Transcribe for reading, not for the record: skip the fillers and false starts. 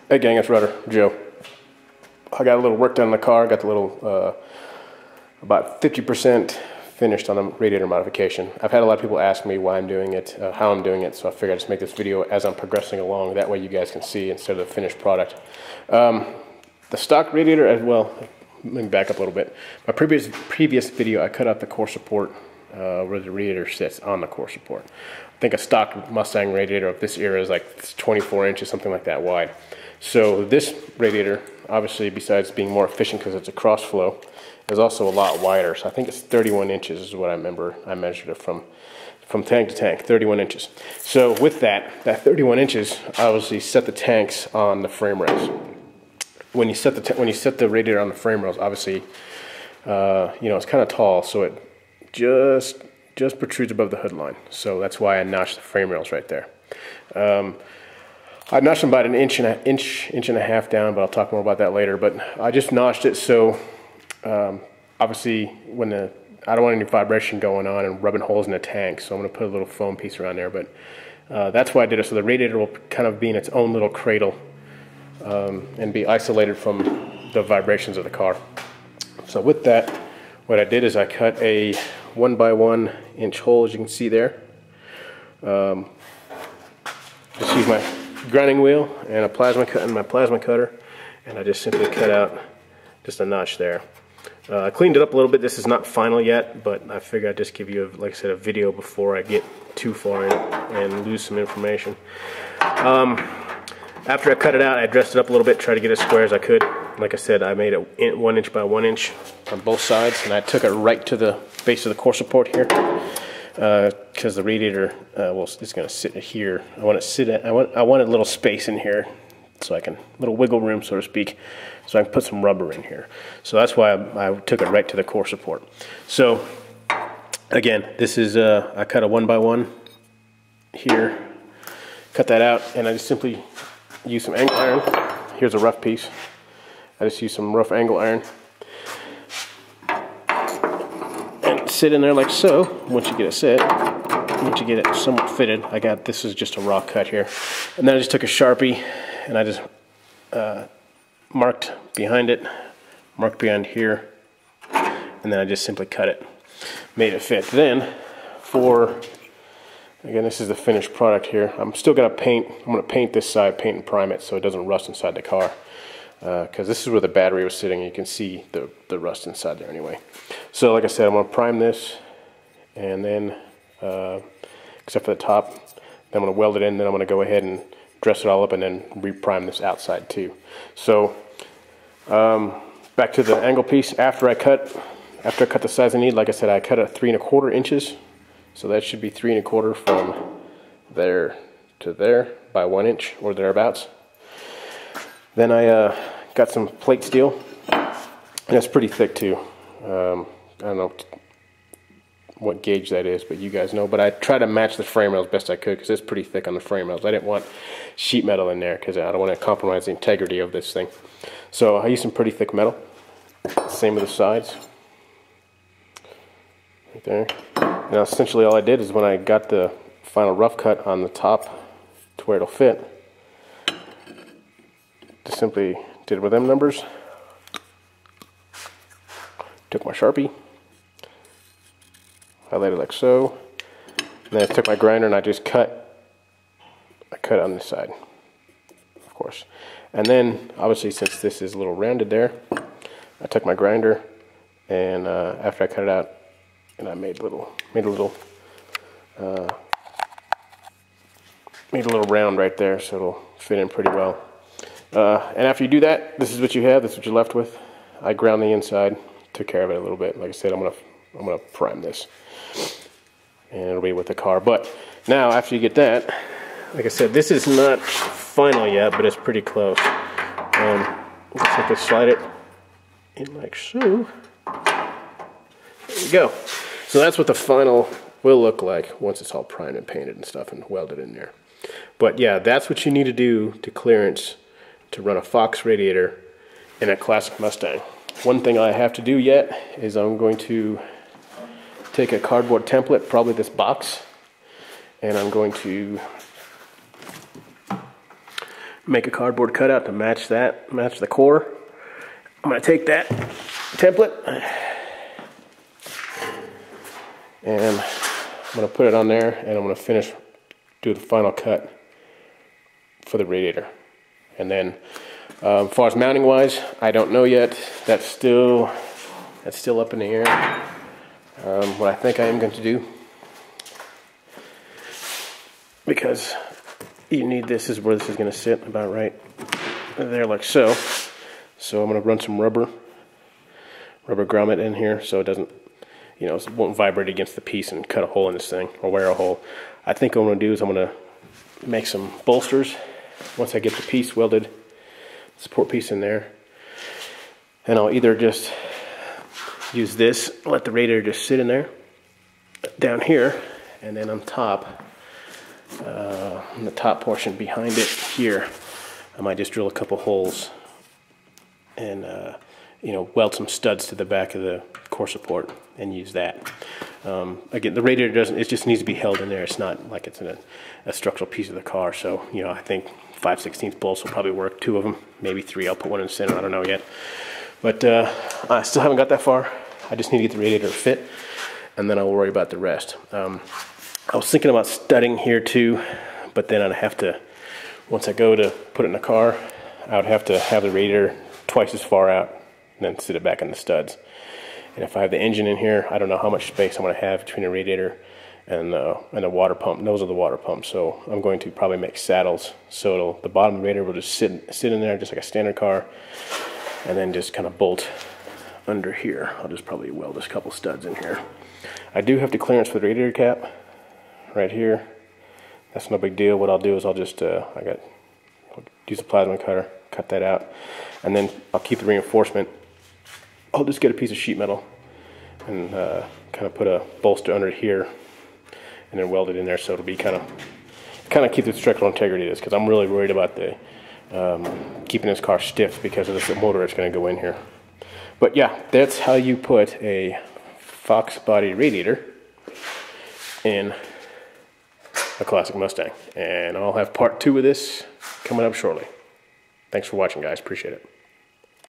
Hey gang, it's Rudder, Joe. I got a little work done on the car, got the little, about 50% finished on the radiator modification. I've had a lot of people ask me why I'm doing it, how I'm doing it, so I figured I'd just make this video as I'm progressing along. That way you guys can see instead of the finished product. The stock radiator as well, let me back up a little bit. My previous video, I cut out the core support where the radiator sits on the core support. I think a stock Mustang radiator of this era is like 24 inches, something like that wide. So this radiator, obviously, besides being more efficient because it's a cross flow, is also a lot wider. So I think it's 31 inches is what I remember. I measured it from tank to tank, 31 inches. So with that 31 inches, obviously set the tanks on the frame rails. When you set the radiator on the frame rails, obviously, you know, it's kind of tall, so it just protrudes above the hood line. So that's why I notched the frame rails right there. I notched them about an inch and a half down, but I'll talk more about that later. But I just notched it so obviously I don't want any vibration going on and rubbing holes in the tank, so I'm going to put a little foam piece around there. But that's why I did it, so the radiator will kind of be in its own little cradle and be isolated from the vibrations of the car. So with that, what I did is I cut a 1 by 1 inch hole, as you can see there. Just use my grinding wheel and a plasma cutter, and I just simply cut out just a notch there. I cleaned it up a little bit. This is not final yet, but I figured I'd just give you, like I said, a video before I get too far in it and lose some information. After I cut it out, I dressed it up a little bit, tried to get as square as I could. Like I said, I made it 1 inch by 1 inch on both sides, and I took it right to the base of the core support here. Because the radiator, well, it's going to sit here. I want a little space in here, so I can, little wiggle room, so to speak, so I can put some rubber in here. So that's why I took it right to the core support. So again, this is I cut a 1 by 1 here, cut that out, and I just simply use some angle iron. Here's a rough piece. I just use some rough angle iron. Sit in there like so. Once you get it set, once you get it somewhat fitted, this is just a raw cut here, and then I just took a Sharpie and I just marked behind it, marked behind here, and then I just simply cut it, made it fit. Then again, this is the finished product here. I'm still gonna paint. I'm gonna paint this side, paint and prime it so it doesn't rust inside the car. Because this is where the battery was sitting. You can see the rust inside there anyway. So like I said, I'm going to prime this, and then, except for the top, then I'm going to weld it in, then I'm going to go ahead and dress it all up and then re-prime this outside too. So back to the angle piece. After I cut the size I need, like I said, I cut it 3 1/4 inches. So that should be 3 1/4 from there to there by 1 inch or thereabouts. Then I got some plate steel, and it's pretty thick too. I don't know what gauge that is, but you guys know. But I try to match the frame rails best I could because it's pretty thick on the frame rails. I didn't want sheet metal in there because I don't want to compromise the integrity of this thing. So I used some pretty thick metal. Same with the sides. Right there. Now essentially all I did is when I got the final rough cut on the top to where it'll fit, just simply did with them numbers. Took my Sharpie, highlighted like so, and then I took my grinder and I just cut. I cut on this side, of course, and then obviously since this is a little rounded there, I took my grinder and after I cut it out, and I made a little round right there, so it'll fit in pretty well. And after you do that, this is what you have. This is what you're left with. I ground the inside, took care of it a little bit. Like I said, I'm gonna prime this, and it'll be with the car. But now, after you get that, like I said, this is not final yet, but it's pretty close. Just have to slide it in like so. There you go. So that's what the final will look like once it's all primed and painted and stuff and welded in there. But yeah, that's what you need to do to clearance to run a Fox radiator in a classic Mustang. One thing I have to do yet is I'm going to take a cardboard template, probably this box, and I'm going to make a cardboard cutout to match the core. I'm going to take that template and I'm going to put it on there, and I'm going to do the final cut for the radiator. And then as far as mounting wise, I don't know yet. That's still up in the air. What I think I am going to do, because you need this, is where this is going to sit about right there, like so. So I'm going to run some rubber grommet in here so it doesn't, you know, it won't vibrate against the piece and cut a hole in this thing or wear a hole. I think what I'm going to do is I'm going to make some bolsters once I get the piece welded, support piece in there. And I'll either just use this, let the radiator just sit in there down here, and then on top, on the top portion behind it here, I might just drill a couple holes and you know, weld some studs to the back of the core support and use that. Again, the radiator doesn't, it just needs to be held in there. It's not like it's in a structural piece of the car. So, you know, I think 5/16 bolts will probably work, 2 of them, maybe 3. I'll put one in the center, I don't know yet. But I still haven't got that far. I just need to get the radiator to fit, and then I'll worry about the rest. I was thinking about studding here too, but then I'd have to, once I go to put it in the car, I would have to have the radiator twice as far out and then sit it back in the studs. And if I have the engine in here, I don't know how much space I'm going to have between the radiator and the water pump. Those are the water pumps, so I'm going to probably make saddles so the bottom of the radiator will just sit in there just like a standard car, and then just kind of bolt under here. I'll just probably weld this couple studs in here. I do have to clearance for the radiator cap right here. That's no big deal. What I'll do is I'll just I'll use a plasma cutter, cut that out, and then I'll keep the reinforcement. I'll just get a piece of sheet metal and kind of put a bolster under here and then weld it in there, so it'll be kind of keep the structural integrity of this, because I'm really worried about the keeping this car stiff because of this motor that's going to go in here. But yeah, that's how you put a Fox body radiator in a classic Mustang. And I'll have part 2 of this coming up shortly. Thanks for watching, guys. Appreciate it.